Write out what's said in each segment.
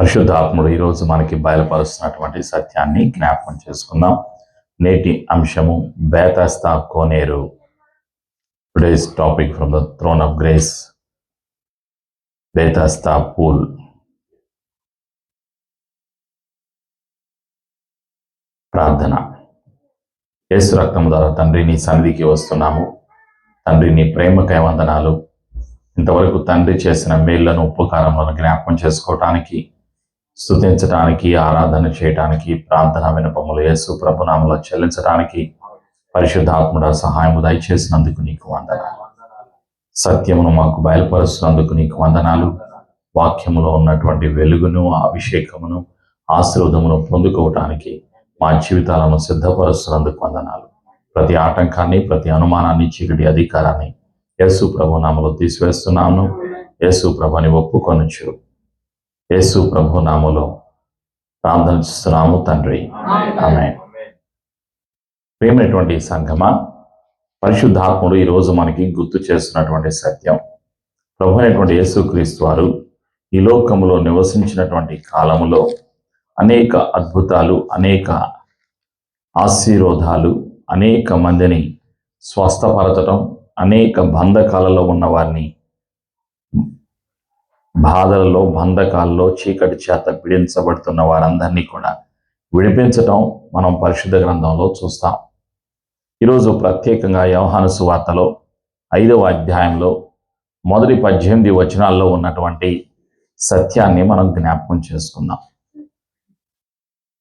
పరిశుద్ధాత్ముడు ఈరోజు మనకి బయలుపరుస్తున్నటువంటి సత్యాన్ని జ్ఞాపకం చేసుకుందాం. నేటి అంశము బేతస్తా కోనేరు. Today's topic from the throne of grace, Bethesda pool. ప్రార్థన. యేసు రక్తము ద్వారా తండ్రి నీ సన్నిధికి వస్తున్నాము. తండ్రి నీ ప్రేమకై వందనాలు. ఇంతవరకు తండ్రి చేసిన మేళ్లను ఉపకారములను జ్ఞాపకం చేసుకోవటానికి, స్తుతించడానికి, ఆరాధన చేయటానికి, ప్రార్థన వినపములు యేసు ప్రభునామములో చెల్లించడానికి పరిశుద్ధాత్ముడ సహాయము దయచేసినందుకు నీకు వందనాలు. సత్యమును మాకు బయలుపరుస్తున్నందుకు నీకు వందనాలు. వాక్యములో ఉన్నటువంటి వెలుగును, అభిషేకమును, ఆశీర్వాదమును పొందుకోవటానికి మా జీవితాలను సిద్ధపరుస్తున్నందుకు వందనాలు. ప్రతి ఆటంకాన్ని, ప్రతి అనుమానాన్ని, చీకటి అధికారాన్ని యేసు ప్రభు నామములో తీసివేస్తున్నాను. యేసు ప్రభుని ఒప్పుకొనుచు యేసు ప్రభు నామములో ప్రార్థిస్తున్నాము తండ్రి, ఆమేన్. ప్రియమైనటువంటి సంఘమా, పరిశుద్ధాత్ముడు ఈరోజు మనకి గుర్తు చేస్తున్నటువంటి సత్యం, ప్రభు అయినటువంటి యేసుక్రీస్తు వారు ఈ లోకములో నివసించినటువంటి కాలములో అనేక అద్భుతాలు, అనేక ఆశీర్వాదాలు, అనేక మందిని స్వస్థపరచటం, అనేక బంధకాలలో ఉన్న వారిని బాధలలో, బంధకాలలో, చీకటి చేత పీడించబడుతున్న వారందరినీ కూడా విడిపించటం మనం పరిశుద్ధ గ్రంథంలో చూస్తాం. ఈరోజు ప్రత్యేకంగా యోహాను సువార్తలో 5వ అధ్యాయంలో మొదటి 18 వచనాల్లో ఉన్నటువంటి సత్యాన్ని మనం జ్ఞాపకం చేసుకుందాం.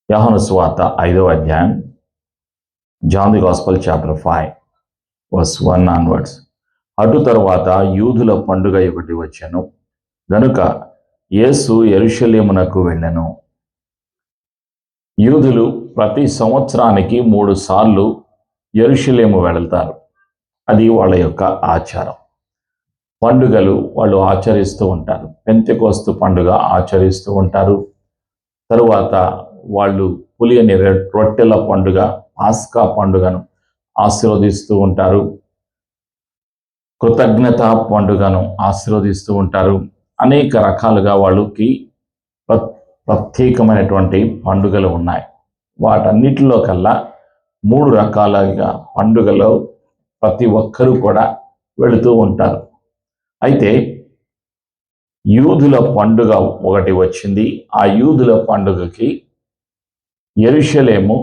యోహాను సువార్త 5వ అధ్యాయం, John the gospel chapter 5 verse 1 onwards. అటు తరువాత యూదుల పండుగ ఒకటి వచ్చెను గనుక యేసు యెరూషలేమునకు వెళ్ళెను. యూదులు ప్రతి సంవత్సరానికి 3 సార్లు యెరూషలేము వెళతారు. అది వాళ్ళ యొక్క ఆచారం. పండుగలు వాళ్ళు ఆచరిస్తూ ఉంటారు. పెంతెకోస్తు పండుగ ఆచరిస్తూ ఉంటారు. తరువాత వాళ్ళు పులియని రొట్టెల పండుగ, పాస్కా పండుగను ఆశీర్వదిస్తూ ఉంటారు. కృతజ్ఞత పండుగను ఆశీర్వదిస్తూ ఉంటారు. అనేక రకాలుగా వాళ్ళకి ప్రత్యేకమైనటువంటి పండుగలు ఉన్నాయి. వాటన్నిటిలో కల్లా 3 రకాలుగా పండుగలో ప్రతి ఒక్కరూ కూడా వెళుతూ ఉంటారు. అయితే యూదుల పండుగ ఒకటి వచ్చింది. ఆ యూదుల పండుగకి యెరూషలేము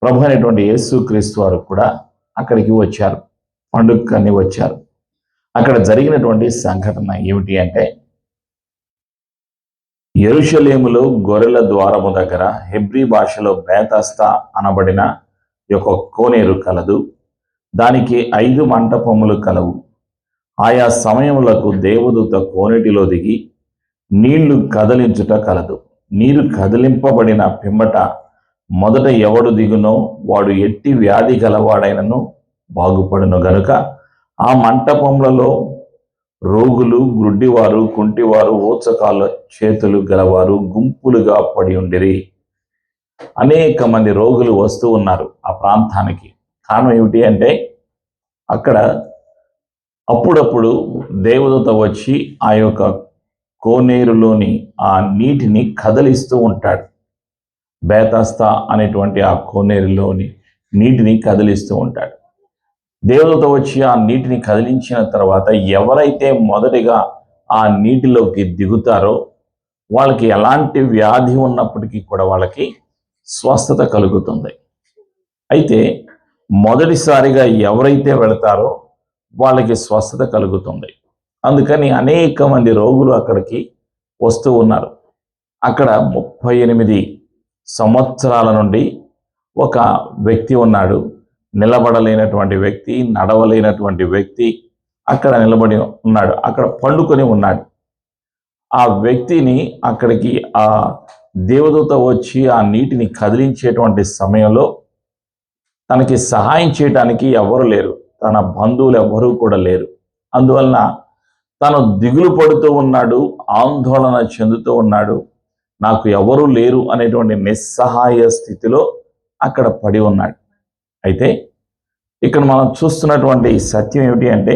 ప్రభు అయినటువంటి యేసుక్రీస్తు వారు కూడా అక్కడికి వచ్చారు, పండుగని వచ్చారు. అక్కడ జరిగినటువంటి సంఘటన ఏమిటి అంటే, యెరూషలేములో గొర్రెల ద్వారము దగ్గర హెబ్రీ భాషలో బేతస్తా అనబడిన ఒక కోనేరు కలదు. దానికి 5 మంటపములు కలవు. ఆయా సమయములకు దేవదూత కోనేటిలో దిగి నీళ్లు కదిలించుట కలదు. నీరు కదిలింపబడిన పిమ్మట మొదట ఎవడు దిగునో వాడు ఎట్టి వ్యాధి గలవాడైనను బాగుపడును గనుక ఆ మంటపములలో రోగులు, గ్రుడ్డివారు, కుంటివారు, ఊచకాళ్ళ చేతులు గలవారు గుంపులుగా పడి ఉండిరి. అనేక మంది రోగులు వస్తూ ఉన్నారు ఆ ప్రాంతానికి. కారణం ఏమిటి అంటే, అక్కడ అప్పుడప్పుడు దేవదూత వచ్చి ఆ యొక్క కోనేరులోని ఆ నీటిని కదిలిస్తూ ఉంటాడు. బేతస్తా అనేటువంటి ఆ కోనేరులోని నీటిని కదిలిస్తూ ఉంటాడు. దేవదూత వచ్చి ఆ నీటిని కదిలించిన తర్వాత ఎవరైతే మొదటిగా ఆ నీటిలోకి దిగుతారో వాళ్ళకి ఎలాంటి వ్యాధి ఉన్నప్పటికీ కూడా వాళ్ళకి స్వస్థత కలుగుతుంది. అయితే మొదటిసారిగా ఎవరైతే వెళతారో వాళ్ళకి స్వస్థత కలుగుతుంది. అందుకని అనేక మంది రోగులు అక్కడికి వస్తూ ఉన్నారు. అక్కడ 38 సంవత్సరాల నుండి ఒక వ్యక్తి ఉన్నాడు. నిలబడలేనటువంటి వ్యక్తి, నడవలేనటువంటి వ్యక్తి అక్కడ నిలబడి ఉన్నాడు, అక్కడ పండుకొని ఉన్నాడు. ఆ వ్యక్తిని అక్కడికి ఆ దేవదూత వచ్చి ఆ నీటిని కదిలించేటువంటి సమయంలో తనకి సహాయం చేయడానికి ఎవరు లేరు, తన బంధువులు ఎవరూ కూడా లేరు. అందువలన తను దిగులు పడుతూ ఉన్నాడు, ఆందోళన చెందుతూ ఉన్నాడు. నాకు ఎవరూ లేరు అనేటువంటి నిస్సహాయ స్థితిలో అక్కడ పడి ఉన్నాడు. అయితే ఇక్కడ మనం చూస్తున్నటువంటి సత్యం ఏమిటి అంటే,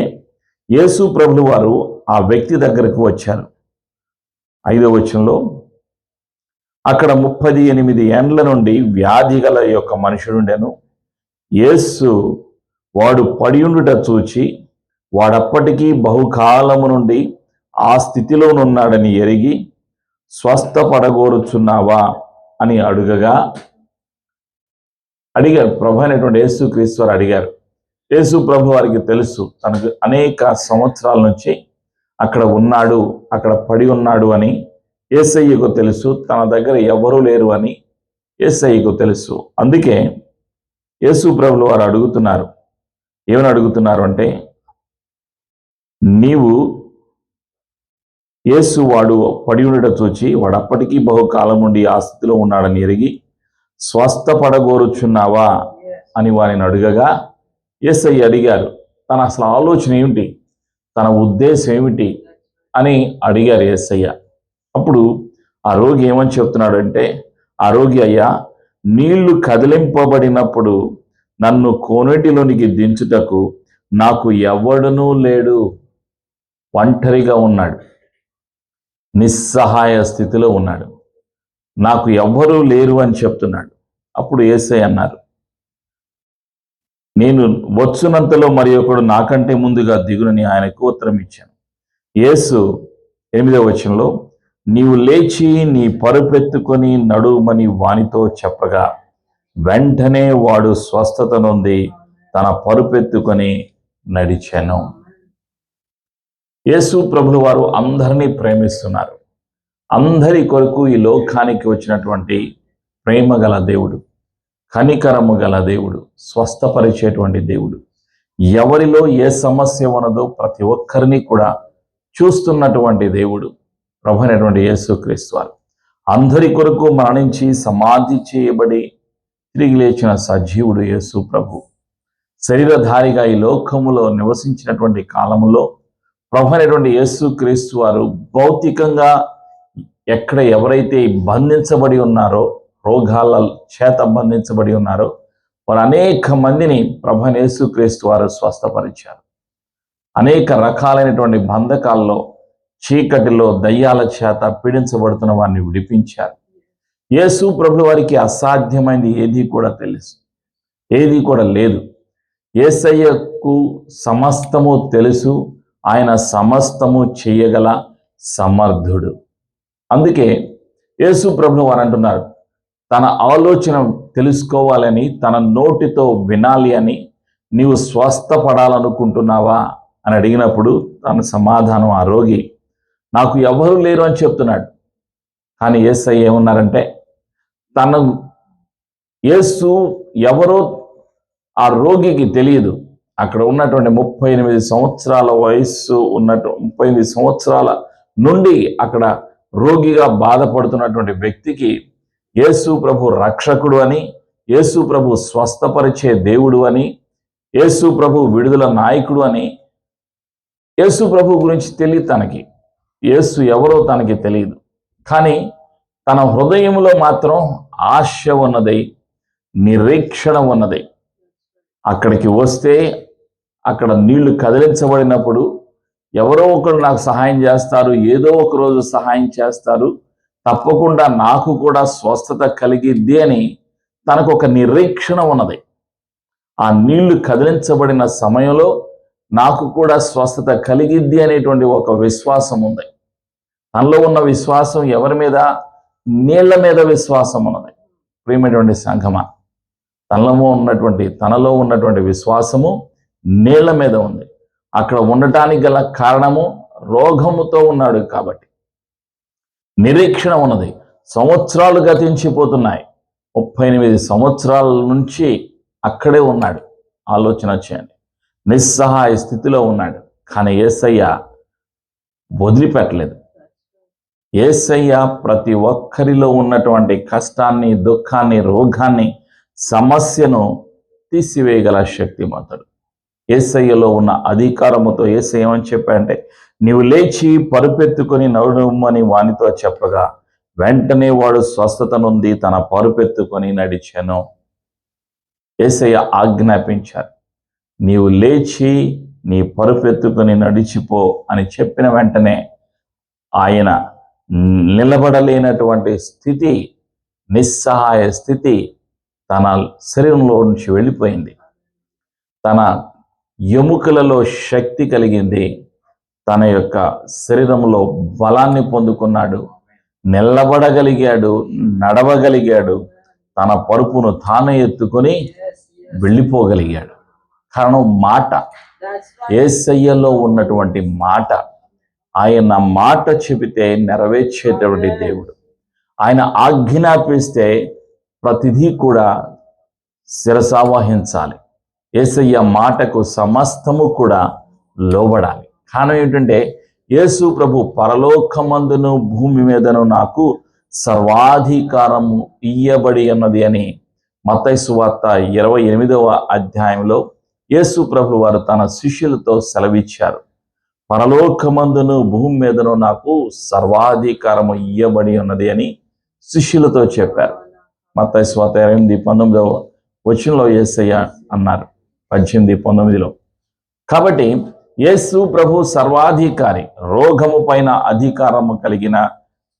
యేసు ప్రభువు వారు ఆ వ్యక్తి దగ్గరకు వచ్చారు. 5వ వచనంలో అక్కడ 38 ఏండ్ల నుండి వ్యాధి గల యొక్క మనుషుడుండెను. యేసు వాడు పడియుండుట చూచి వాడప్పటికీ బహుకాలము నుండి ఆ స్థితిలోనున్నాడని ఎరిగి స్వస్థపడగోరుచున్నావా అని అడిగారు. ప్రభు అయినటువంటి యేసు క్రీస్తు వారు అడిగారు. యేసు ప్రభు వారికి తెలుసు, తనకు అనేక సంవత్సరాల నుంచి అక్కడ ఉన్నాడు, అక్కడ పడి ఉన్నాడు అని యేసయ్యకు తెలుసు. తన దగ్గర ఎవరూ లేరు అని యేసయ్యకు తెలుసు. అందుకే యేసు ప్రభులు వారు అడుగుతున్నారు. ఏమని అడుగుతున్నారు అంటే, నీవు యేసు వాడు పడి ఉండట చూచి వాడు అప్పటికీ బహుకాలం నుండి ఆ స్థితిలో ఉన్నాడని ఎరిగి స్వస్థపడగోరుచున్నావా అని వారిని అడగగా యేసయ్య అడిగారు. తన అసలు ఆలోచన ఏమిటి, తన ఉద్దేశం ఏమిటి అని అడిగారు యేసయ్య. అప్పుడు ఆ రోగి ఏమని చెప్తున్నాడు అంటే, ఆ రోగి, అయ్యా, నీళ్లు కదిలింపబడినప్పుడు నన్ను కోనేటిలోనికి దించుటకు నాకు ఎవడనూ లేడు. ఒంటరిగా ఉన్నాడు, నిస్సహాయ స్థితిలో ఉన్నాడు, నాకు ఎవ్వరూ లేరు అని చెప్తున్నాడు. అప్పుడు యేసయ్య అన్నారు, నేను వచ్చునంతలో మరి ఒకడు నాకంటే ముందుగా దిగునని ఆయనకు ఉత్తరం ఇచ్చాను. యేసు 8వ వచనంలో, నీవు లేచి నీ పరుపెత్తుకొని నడుమని వానితో చెప్పగా వెంటనే వాడు స్వస్థత నొంది తన పరుపెత్తుకొని నడిచాను. యేసు ప్రభులు వారు అందరినీ ప్రేమిస్తున్నారు. అందరి కొరకు ఈ లోకానికి వచ్చినటువంటి ప్రేమ గల దేవుడు, కనికరము గల దేవుడు, స్వస్థపరిచేటువంటి దేవుడు. ఎవరిలో ఏ సమస్య ఉన్నదో ప్రతి ఒక్కరిని కూడా చూస్తున్నటువంటి దేవుడు ప్రభు అయినటువంటి యేసుక్రీస్తు వారు. అందరి కొరకు మరణించి సమాధి చేయబడి తిరిగి లేచిన సజీవుడు యేసు ప్రభు. శరీరధారిగా ఈ లోకములో నివసించినటువంటి కాలములో ప్రభు అయినటువంటి యేసుక్రీస్తు వారు భౌతికంగా ఎక్కడ ఎవరైతే బంధించబడి ఉన్నారో, రోగాల చేత బంధించబడి ఉన్నారో, వారు అనేక మందిని ప్రభు అయిన యేసుక్రీస్తు వారు స్వస్థపరిచారు. అనేక రకాలైనటువంటి బంధకాల్లో, చీకటిలో, దయ్యాల చేత పీడించబడుతున్న వారిని విడిపించారు. యేసు ప్రభు వారికి అసాధ్యమైనది ఏది కూడా తెలుసు, ఏది కూడా లేదు. యేసయ్యకు సమస్తము తెలుసు, ఆయన సమస్తము చేయగల సమర్థుడు. అందుకే యేసు ప్రభు వారు అంటున్నారు, తన ఆలోచన తెలుసుకోవాలని, తన నోటితో వినాలి అని నీవు స్వస్థపడాలనుకుంటున్నావా అని అడిగినప్పుడు తన సమాధానం, ఆ రోగి, నాకు ఎవరు లేరు అని చెప్తున్నాడు. కానీ యేసయ్య ఏమన్నారంటే, యేసు ఎవరో ఆ రోగికి తెలియదు. అక్కడ ఉన్నటువంటి 38 సంవత్సరాల వయస్సు 38 సంవత్సరాల నుండి అక్కడ రోగిగా బాధపడుతున్నటువంటి వ్యక్తికి యేసు ప్రభు రక్షకుడు అని, యేసు ప్రభు స్వస్థపరిచే దేవుడు అని, యేసు ప్రభు విడుదల నాయకుడు అని యేసు ప్రభు గురించి తెలియదు. తనకి యేసు ఎవరో తనకి తెలియదు. కానీ తన హృదయంలో మాత్రం ఆశ ఉన్నది, నిరీక్షణ ఉన్నది. అక్కడికి వస్తే అక్కడ నీళ్లు కదిలించబడినప్పుడు ఎవరో ఒకరు నాకు సహాయం చేస్తారు, ఏదో ఒక రోజు సహాయం చేస్తారు, తప్పకుండా నాకు కూడా స్వస్థత కలిగిద్ది అని తనకు ఒక నిరీక్షణ ఉన్నది. ఆ నీళ్లు కదిలించబడిన సమయంలో నాకు కూడా స్వస్థత కలిగిద్ది అనేటువంటి ఒక విశ్వాసం ఉంది. తనలో ఉన్న విశ్వాసం ఎవరి మీద? నీళ్ల మీద విశ్వాసం ఉన్నది. ప్రియమైనటువంటి సంఘమా, తనలో ఉన్నటువంటి విశ్వాసము నీళ్ల మీద ఉంది. అక్కడ ఉండటానికి గల కారణము రోగముతో ఉన్నాడు కాబట్టి. నిరీక్షణ ఉన్నది. సంవత్సరాలు గతించిపోతున్నాయి. 38 సంవత్సరాల నుంచి అక్కడే ఉన్నాడు. ఆలోచన చేయండి. నిస్సహాయ స్థితిలో ఉన్నాడు. కానీ యేసయ్య వదిలిపెట్టలేదు. యేసయ్య ప్రతి ఒక్కరిలో ఉన్నటువంటి కష్టాన్ని, దుఃఖాన్ని, రోగాన్ని, సమస్యను తీసివేయగల శక్తిమంతుడు. యేసయ్యలో ఉన్న అధికారముతో యేసయ్య ఏమని చెప్పాడంటే, నీవు లేచి పరుపెత్తుకొని నడుమని వానితో చెప్పగా వెంటనే వాడు స్వస్థత నొంది తన పరుపెత్తుకొని నడిచెను. యేసయ్య ఆజ్ఞాపించారు, నీవు లేచి నీ పరుపెత్తుకొని నడిచిపో అని చెప్పిన వెంటనే ఆయన నిలబడలేనటువంటి స్థితి నిస్సహాయ స్థితి తన శరీరంలో నుంచి వెళ్ళిపోయింది. తన ఎముకలలో శక్తి కలిగింది. తన యొక్క శరీరంలో బలాన్ని పొందుకున్నాడు. నిలబడగలిగాడు, నడవగలిగాడు. తన పరుపును తానే ఎత్తుకొని వెళ్ళిపోగలిగాడు. కారణం మాట. యేసయ్యలో ఉన్నటువంటి మాట. ఆయన మాట చెబితే నెరవేర్చేటువంటి దేవుడు. ఆయన ఆజ్ఞాపిస్తే ప్రతిదీ కూడా శిరసావహించాలి. యేసయ్య మాటకు సమస్తము కూడా లోబడాలి. కారణం ఏంటంటే యేసు ప్రభు పరలోకమందును భూమి మీదను నాకు సర్వాధికారము ఇయ్యబడి ఉన్నది అని మత్తయి సువార్త 28వ అధ్యాయంలో యేసు ప్రభు వారు తన శిష్యులతో సెలవిచ్చారు. పరలోకమందును భూమి మీదను నాకు సర్వాధికారము ఇయ్యబడి ఉన్నది అని శిష్యులతో చెప్పారు. మత్తయి సువార్త 28:19 వచనంలో యేసయ్య అన్నారు, 18:19. కాబట్టి యేసు ప్రభు సర్వాధికారి. రోగము పైన అధికారము కలిగిన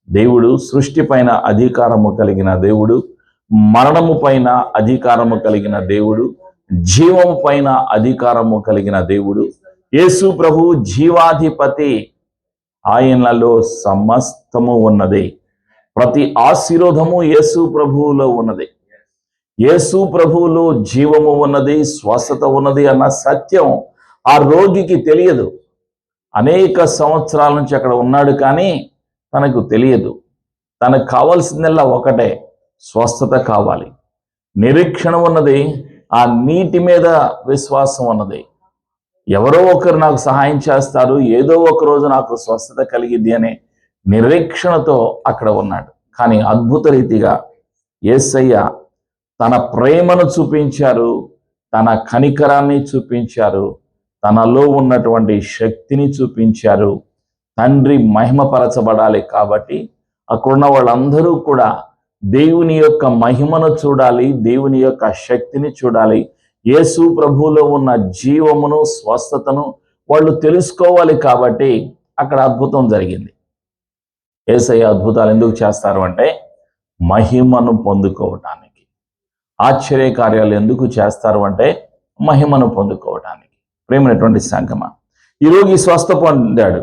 దేవుడు, సృష్టి పైన అధికారము కలిగిన దేవుడు, మరణము పైన అధికారము కలిగిన దేవుడు, జీవము పైన అధికారము కలిగిన దేవుడు. యేసు ప్రభు జీవాధిపతి. ఆయనలో సమస్తము ఉన్నది. ప్రతి ఆశీర్వాదము యేసు ప్రభువులో ఉన్నది. యేసు ప్రభువులో జీవము ఉన్నది, స్వస్థత ఉన్నది అన్న సత్యం ఆ రోగికి తెలియదు. అనేక సంవత్సరాల నుంచి అక్కడ ఉన్నాడు, కానీ తనకు తెలియదు. తనకు కావాల్సిందల్లా ఒకటే, స్వస్థత కావాలి. నిరీక్షణ ఉన్నది. ఆ నీటి మీద విశ్వాసం ఉన్నది. ఎవరో ఒకరు నాకు సహాయం చేస్తారు, ఏదో ఒక రోజు నాకు స్వస్థత కలిగిద్ది అనే నిరీక్షణతో అక్కడ ఉన్నాడు. కానీ అద్భుత రీతిగా యేసయ్య తన ప్రేమను చూపించారు, తన కనికరాన్ని చూపించారు, తనలో ఉన్నటువంటి శక్తిని చూపించారు. తండ్రి మహిమపరచబడాలి కాబట్టి అక్కడున్న వాళ్ళందరూ కూడా దేవుని యొక్క మహిమను చూడాలి, దేవుని యొక్క శక్తిని చూడాలి. యేసు ప్రభువులో ఉన్న జీవమును, స్వస్థతను వాళ్ళు తెలుసుకోవాలి. కాబట్టి అక్కడ అద్భుతం జరిగింది. యేసయ్య అద్భుతాలు ఎందుకు చేస్తారు అంటే మహిమను పొందుకోవటానికి. ఆశ్చర్య కార్యాలు ఎందుకు చేస్తారు అంటే మహిమను పొందుకోవటానికి. ప్రేమైనటువంటి సంగమా, ఈ రోగి స్వస్థ పొందాడు.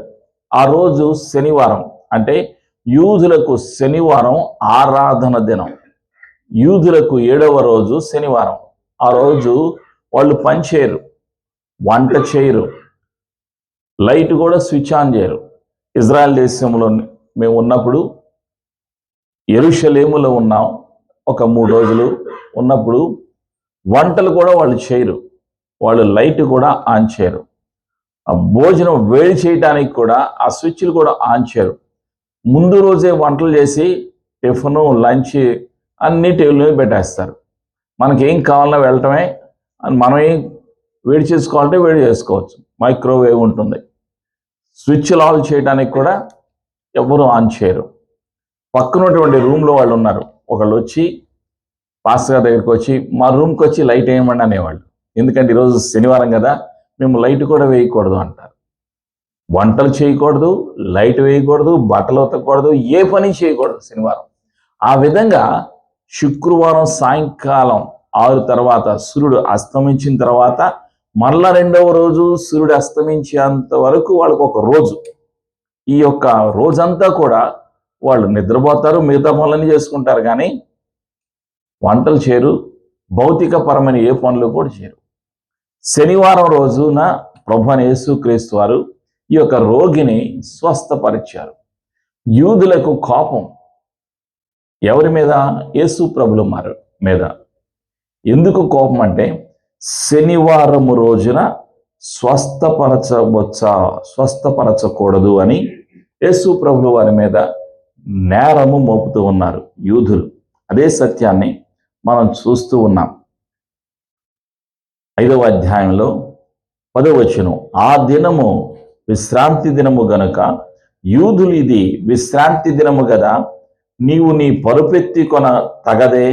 ఆ రోజు శనివారం, అంటే యూదులకు శనివారం ఆరాధన దినం. యూదులకు 7వ రోజు శనివారం. ఆ రోజు వాళ్ళు పని చేయరు, వంట చేయరు, లైట్ కూడా స్విచ్ ఆన్ చేయరు. ఇజ్రాయెల్ దేశంలో మేము ఉన్నప్పుడు యెరూషలేములో ఉన్నాం. ఒక 3 రోజులు ఉన్నప్పుడు వంటలు కూడా వాళ్ళు చేయరు, వాళ్ళు లైట్ కూడా ఆన్ చేయరు. ఆ భోజనం వేడి చేయడానికి కూడా ఆ స్విచ్లు కూడా ఆన్ చేయరు. ముందు రోజే వంటలు చేసి టిఫిను, లంచ్ అన్ని టేబుల్ మీద పెట్టేస్తారు. మనకేం కావాలన్నా వెళ్ళటమే. మనం ఏం వేడి చేసుకోవాలంటే వేడి చేసుకోవచ్చు. మైక్రోవేవ్ ఉంటుంది. స్విచ్లు ఆన్ చేయడానికి కూడా ఎవరు ఆన్ చేయరు. పక్కనటువంటి రూమ్లో వాళ్ళు ఉన్నారు. ఒకళ్ళు వచ్చి పాస్టర్ గారి దగ్గరికి వచ్చి మా రూమ్కి వచ్చి లైట్ వేయమండి అనేవాళ్ళు. ఎందుకంటే ఈరోజు శనివారం కదా, మేము లైట్ కూడా వేయకూడదు అంటారు. వంటలు చేయకూడదు, లైట్ వేయకూడదు, బట్టలు ఉతకూడదు, ఏ పని చేయకూడదు శనివారం. ఆ విధంగా శుక్రవారం సాయంకాలం 6 తర్వాత సూర్యుడు అస్తమించిన తర్వాత మరలా 2వ రోజు సూర్యుడు అస్తమించేంత వరకు వాళ్ళకు ఒక రోజు. ఈ యొక్క రోజంతా కూడా వాళ్ళు నిద్రపోతారు, మిగతా పనులన్నీ చేసుకుంటారు, కానీ వంటలు చేయరు, భౌతిక పరమైన ఏ పనులు కూడా చేయరు. శనివారం రోజున ప్రభువైన యేసుక్రీస్తు వారు ఈ యొక్క రోగిని స్వస్థపరిచారు. యూదులకు కోపం ఎవరి మీద? యేసు ప్రభుల మీద. ఎందుకు కోపం అంటే శనివారము రోజున స్వస్థపరచకూడదు అని యేసు ప్రభుల వారి మీద నేరము మోపుతూ ఉన్నారు యూదులు. అదే సత్యాన్ని మనం చూస్తూ ఉన్నాం. 5వ అధ్యాయంలో 10వ వచనం, ఆ దినము విశ్రాంతి దినము గనుక యూదులు ఇది విశ్రాంతి దినము కదా, నీవు నీ పరుపెత్తి కొన తగదే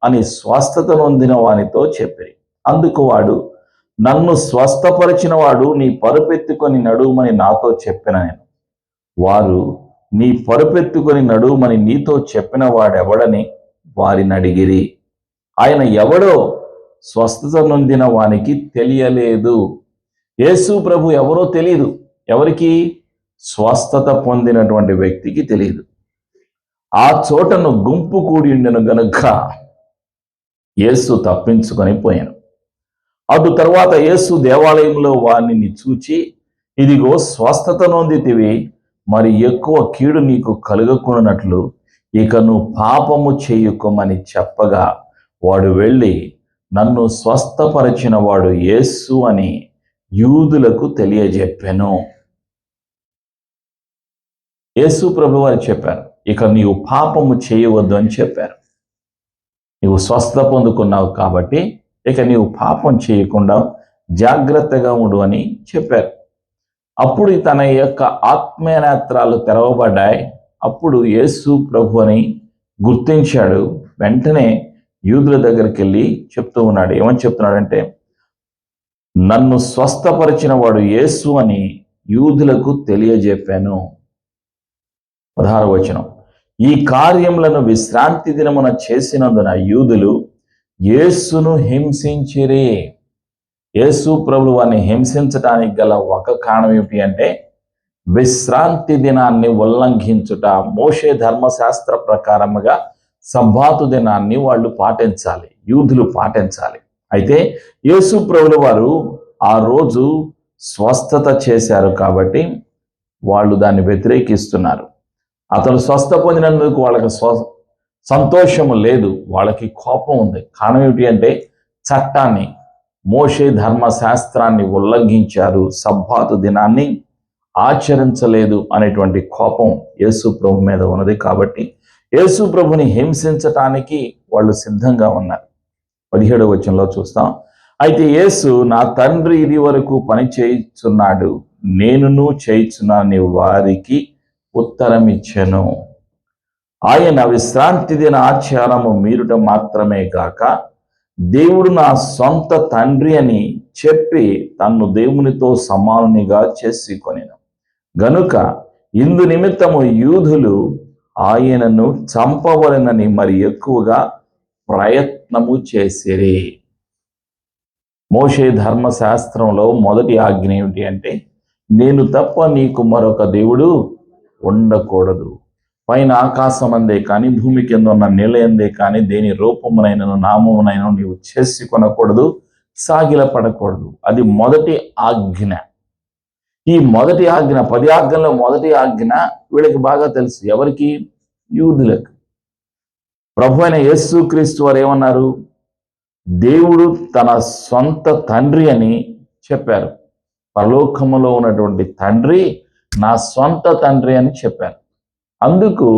అని స్వస్థత నొందిన వానితో చెప్పిరి. అందుకు వాడు, నన్ను స్వస్థపరిచిన వాడు నీ పరుపెత్తుకొని నడుమని నాతో చెప్పిన నేను. వారు, నీ పరుపెత్తుకొని నడుమని నీతో చెప్పిన వాడెవడని వారిని అడిగిరి. ఆయన ఎవడో స్వస్థత నొందిన వానికి తెలియలేదు. యేసు ప్రభు ఎవరో తెలియదు. ఎవరికి? స్వస్థత పొందినటువంటి వ్యక్తికి తెలియదు. ఆ చోటను గుంపు కూడి ఉండెను గనుక యేసు తప్పించుకొని పోయాను. అటు తర్వాత యేసు దేవాలయంలో వారిని చూచి, ఇదిగో స్వస్థత నొందితివి, మరి ఎక్కువ కీడు నీకు కలుగకుండానట్లు ఇక నువ్వు పాపము చేయకుమని చెప్పగా, వాడు వెళ్ళి నన్ను స్వస్థపరిచిన వాడు యేసు అని యూదులకు తెలియజెప్పెను. యేసు ప్రభు వారు చెప్పారు, ఇక నీవు పాపము చేయవద్దు అని చెప్పారు. నీవు స్వస్థత పొందుకున్నావు కాబట్టి ఇక నీవు పాపం చేయకుండా జాగ్రత్తగా ఉండు అని చెప్పారు. అప్పుడు తన యొక్క ఆత్మనేత్రాలు తెరవబడ్డాయి. అప్పుడు యేసు ప్రభు అని గుర్తించాడు. వెంటనే యూదుల దగ్గరికి వెళ్ళి చెప్తూ ఉన్నాడు. ఏమని చెప్తున్నాడంటే, నన్ను స్వస్థపరిచిన వాడు యేసు అని యూదులకు తెలియజెప్పాను. 16వ వచనం, ఈ కార్యములను విశ్రాంతి దినమున చేసినందున యూదులు యేసును హింసించిరి. యేసు ప్రభువు వారిని హింసించడానికి గల ఒక కారణం ఏమిటి అంటే, విశ్రాంతి దినాన్ని ఉల్లంఘించుట. మోషే ధర్మశాస్త్ర ప్రకారముగా సబ్బాతు దినాన్ని వాళ్ళు పాటించాలి, యూదులు పాటించాలి. అయితే యేసు ప్రభువు వారు ఆ రోజు స్వస్థత చేశారు కాబట్టి వాళ్ళు దాన్ని వ్యతిరేకిస్తున్నారు. అతను స్వస్థ పొందినందుకు వాళ్ళకి సంతోషము లేదు, వాళ్ళకి కోపం ఉంది. కారణం ఏమిటి అంటే, చట్టాన్ని, మోషే ధర్మశాస్త్రాన్ని ఉల్లంఘించారు, సబ్బాతు దినాన్ని ఆచరించలేదు అనేటువంటి కోపం యేసు ప్రభు మీద ఉన్నది. కాబట్టి యేసు ప్రభుని హింసించటానికి వాళ్ళు సిద్ధంగా ఉన్నారు. 17వ వచనంలో చూస్తాం, అయితే యేసు, నా తండ్రి ఇది వరకు పని చేయుచున్నాడు, నేనును చేయుచున్నాను వారికి ఉత్తరం ఇచ్చెను. ఆయన విశ్రాంతి దిన ఆచారము మీరుట మాత్రమే కాక దేవుడు నా సొంత తండ్రి అని చెప్పి తన్ను దేవునితో సమానునిగా చేసుకొనెను గనుక ఇందు నిమిత్తము యూదులు ఆయనను చంపవలెనని మరి ఎక్కువగా ప్రయత్నము చేసిరి. మోషే ధర్మశాస్త్రంలో మొదటి ఆజ్ఞ ఏమిటి అంటే, నేను తప్ప నీకు మరొక దేవుడు ఉండకూడదు. పైన ఆకాశం అందే కానీ భూమి కింద ఉన్న నీళ్ళ ఎందే కానీ దేని రూపమునైనను నామమునైనా నీవు చేసి కొనకూడదు, సాగిల పడకూడదు. అది మొదటి ఆజ్ఞ. ఈ మొదటి ఆజ్ఞ, 10 ఆజ్ఞల్లో మొదటి ఆజ్ఞ వీళ్ళకి బాగా తెలుసు. ఎవరికి? యూదులకు. ప్రభు అయిన యేసుక్రీస్తు వారు ఏమన్నారు? దేవుడు తన సొంత తండ్రి అని చెప్పారు. పరలోకములో ఉన్నటువంటి తండ్రి నా సొంత తండ్రి అని చెప్పారు. అందుకు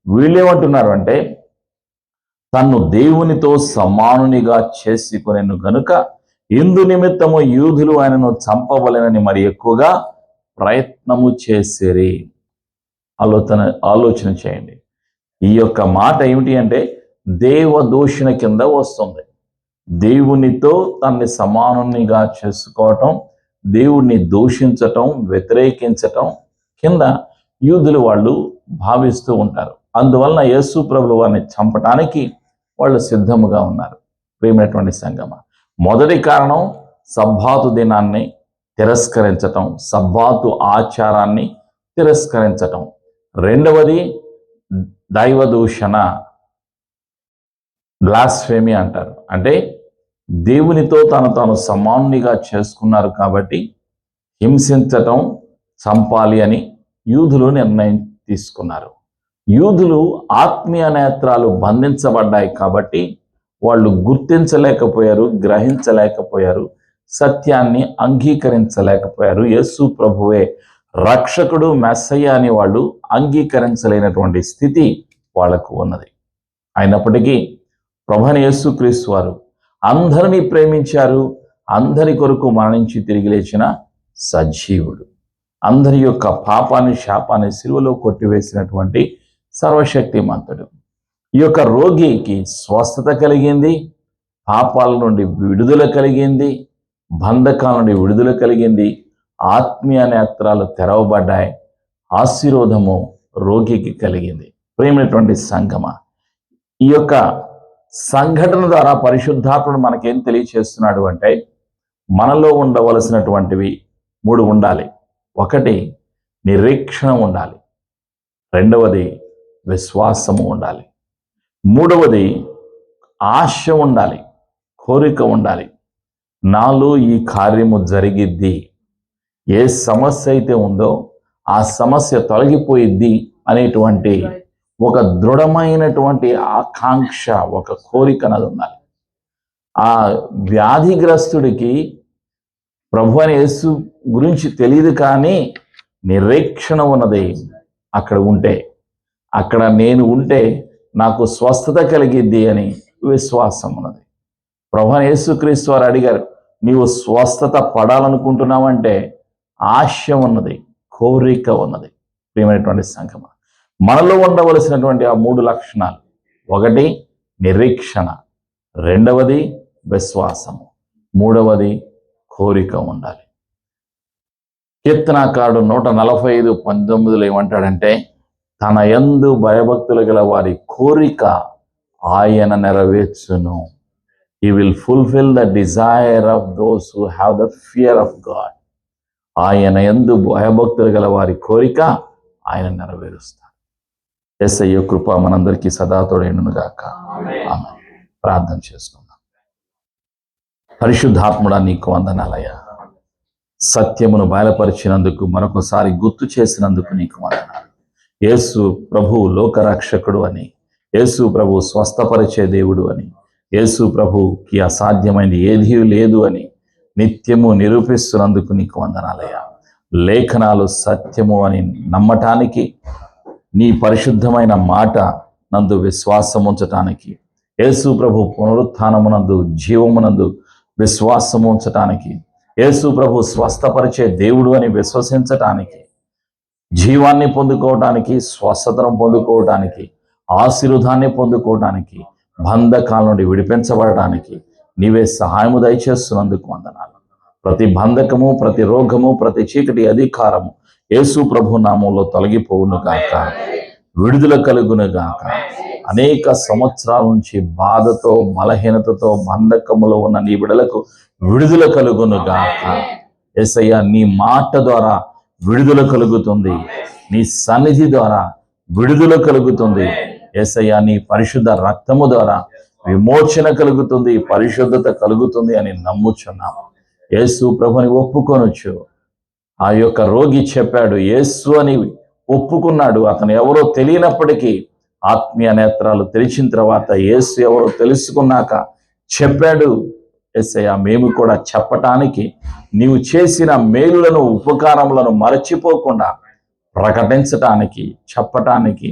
వీళ్ళేమంటున్నారు అంటే, తన్ను దేవునితో సమానునిగా చేసుకొనెను గనుక ఇందు నిమిత్తము యూదులు ఆయనను చంపవలెనని మరి ఎక్కువగా ప్రయత్నము చేసిరి. ఆలోచన చేయండి. ఈ యొక్క మాట ఏమిటి అంటే, దేవదూషణ కింద వస్తుంది. దేవునితో తనని సమానునిగా చేసుకోవటం, దేవుణ్ణి దూషించటం, వ్యతిరేకించటం కింద యూదులు వాళ్ళు భావిస్తూ ఉంటారు. అందువలన యేసు ప్రభువు వారిని చంపటానికి వాళ్ళు సిద్ధముగా ఉన్నారు. ప్రియమైనటువంటి సంగమ, మొదటి కారణం సబ్బాతు దినాన్ని తిరస్కరించటం, సబ్బాతు ఆచారాన్ని తిరస్కరించటం. రెండవది దైవదూషణ, బ్లాస్ఫేమి అంటారు. అంటే దేవునితో తాను సమానునిగా చేసుకున్నారు కాబట్టి హింసించటం, చంపాలి అని యూదులు నిర్ణయం తీసుకున్నారు. యూదులు ఆత్మీయ నేత్రాలు బంధించబడ్డాయి కాబట్టి వాళ్ళు గుర్తించలేకపోయారు, గ్రహించలేకపోయారు, సత్యాన్ని అంగీకరించలేకపోయారు. యేసు ప్రభువే రక్షకుడు, మెస్సయ్య అని వాళ్ళు అంగీకరించలేనటువంటి స్థితి వాళ్లకు ఉన్నది. అయినప్పటికీ ప్రభువైన యేసుక్రీస్తు వారు అందరినీ ప్రేమించారు, అందరి కొరకు మరణించి తిరిగి లేచిన సజీవుడు, అందరి యొక్క పాపాన్ని, శాపాన్ని సిలువలో కొట్టివేసినటువంటి సర్వశక్తిమంతుడు. ఈ యొక్క రోగికి స్వస్థత కలిగింది, పాపాల నుండి విడుదల కలిగింది, బంధకాల నుండి విడుదల కలిగింది, ఆత్మీయ నేత్రాలు తెరవబడ్డాయి, ఆశీర్వాదము రోగికి కలిగింది. ప్రేమైనటువంటి సంగమ, ఈ యొక్క సంఘటన ద్వారా పరిశుద్ధాత్ముడు మనకేం తెలియచేస్తున్నాడు అంటే, మనలో ఉండవలసినటువంటివి 3 ఉండాలి. ఒకటి నిరీక్షణ ఉండాలి, రెండవది విశ్వాసము ఉండాలి, మూడవది ఆశ ఉండాలి, కోరిక ఉండాలి. నాలో ఈ కార్యము జరిగిద్ది, ఏ సమస్య అయితే ఉందో ఆ సమస్య తొలగిపోయిద్ది అనేటువంటి ఒక దృఢమైనటువంటి ఆకాంక్ష, ఒక కోరిక అనేది ఉండాలి. ఆ వ్యాధిగ్రస్తుడికి ప్రభు అని యేసు గురించి తెలియదు, కానీ నిరీక్షణ ఉన్నది. అక్కడ ఉంటే, అక్కడ నేను ఉంటే నాకు స్వస్థత కలిగిద్ది అని విశ్వాసం ఉన్నది. ప్రభు అని యేసుక్రీస్తు వారు అడిగారు, నీవు స్వస్థత పడాలనుకుంటున్నావంటే ఆశ ఉన్నది, కోరిక ఉన్నది. ప్రియమైనటువంటి సంఘమా, మనలో ఉండవలసినటువంటి ఆ 3 లక్షణాలు, ఒకటి నిరీక్షణ, రెండవది విశ్వాసము, మూడవది కోరిక ఉండాలి. కీర్తనాకారుడు 145:19 ఏమంటాడంటే, తన యందు భయభక్తులు గల వారి కోరిక ఆయన నెరవేర్చును. He will fulfill the desire of those who have the fear of God. ఆయన యందు భయభక్తులు గల వారి కోరిక ఆయన నెరవేరుస్తాడు. యేసయ్య కృప మనందరికీ సదా తోడైండును గాక. ఆమేన్. ప్రార్థన చేసుకుందాం. పరిశుద్ధాత్ముడా, నీకు వందనాలయ్యా. సత్యమును బయలుపరిచినందుకు, మరొకసారి గుర్తు చేసినందుకు నీకు వందనాలు. యేసు ప్రభు లోకరక్షకుడు అని, యేసు ప్రభు స్వస్థపరిచే దేవుడు అని, యేసు ప్రభుకి అసాధ్యమైనది ఏదీ లేదు అని నిత్యము నిరూపిస్తున్నందుకు నీకు వందనాలయ్యా. లేఖనాలు సత్యము అని నమ్మటానికి, నీ పరిశుద్ధమైన మాట నందు విశ్వాసం ఉంచటానికి, యేసు ప్రభు పునరుత్థానమునందు, జీవమునందు విశ్వాసం ఉంచటానికి, యేసు ప్రభు స్వస్థపరిచే దేవుడు అని విశ్వసించటానికి, జీవాన్ని పొందుకోవటానికి, స్వస్థతను పొందుకోవటానికి, ఆశీర్వాదాన్ని పొందుకోవటానికి, బంధకాల నుండి విడిపించబడటానికి నీవే సహాయము దయచేస్తున్నందుకు వందనాలు. ప్రతి బంధకము, ప్రతి రోగము, ప్రతి చీకటి అధికారము యేసు ప్రభు నామంలో తొలగిపోవును గాక, విడుదల కలుగును గాక. అనేక సంవత్సరాల నుంచి బాధతో, బలహీనతతో, బంధకములో ఉన్న నీ బిడ్డలకు విడుదల కలుగును గాక. యేసయ్య, నీ మాట ద్వారా విడుదల కలుగుతుంది, నీ సన్నిధి ద్వారా విడుదల కలుగుతుంది. యేసయ్య, నీ పరిశుద్ధ రక్తము ద్వారా విమోచన కలుగుతుంది, పరిశుద్ధత కలుగుతుంది అని నమ్ముచున్నాము. యేసు ప్రభుని ఒప్పుకొనొచ్చు. ఆ యొక్క రోగి చెప్పాడు, యేసు అని ఒప్పుకున్నాడు. అతను ఎవరో తెలియనప్పటికీ ఆత్మీయ నేత్రాలు తెరిచిన తర్వాత యేసు ఎవరో తెలుసుకున్నాక చెప్పాడు. యేసయ్య, మేము కూడా చెప్పటానికి, నీవు చేసిన మేలులను, ఉపకారములను మరచిపోకుండా ప్రకటించటానికి, చెప్పటానికి,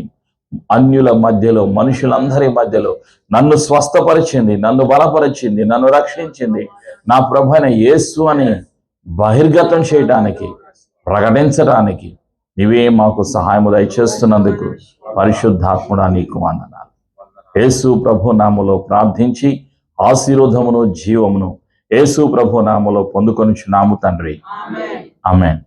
అన్యుల మధ్యలో, మనుషులందరి మధ్యలో నన్ను స్వస్థపరిచింది, నన్ను బలపరిచింది, నన్ను రక్షించింది నా ప్రభువైన యేసు అని బహిర్గతం చేయటానికి, ప్రకటించడానికి నీవే మాకు సహాయము దయచేస్తున్నందుకు పరిశుద్ధాత్ముడా నీకు వందనాలు. యేసు ప్రభు నామములో ప్రార్థించి ఆశీర్వాదమును, జీవమును యేసు ప్రభు నామములో పొందుకొనుచున్నాము తండ్రి. ఆమేన్.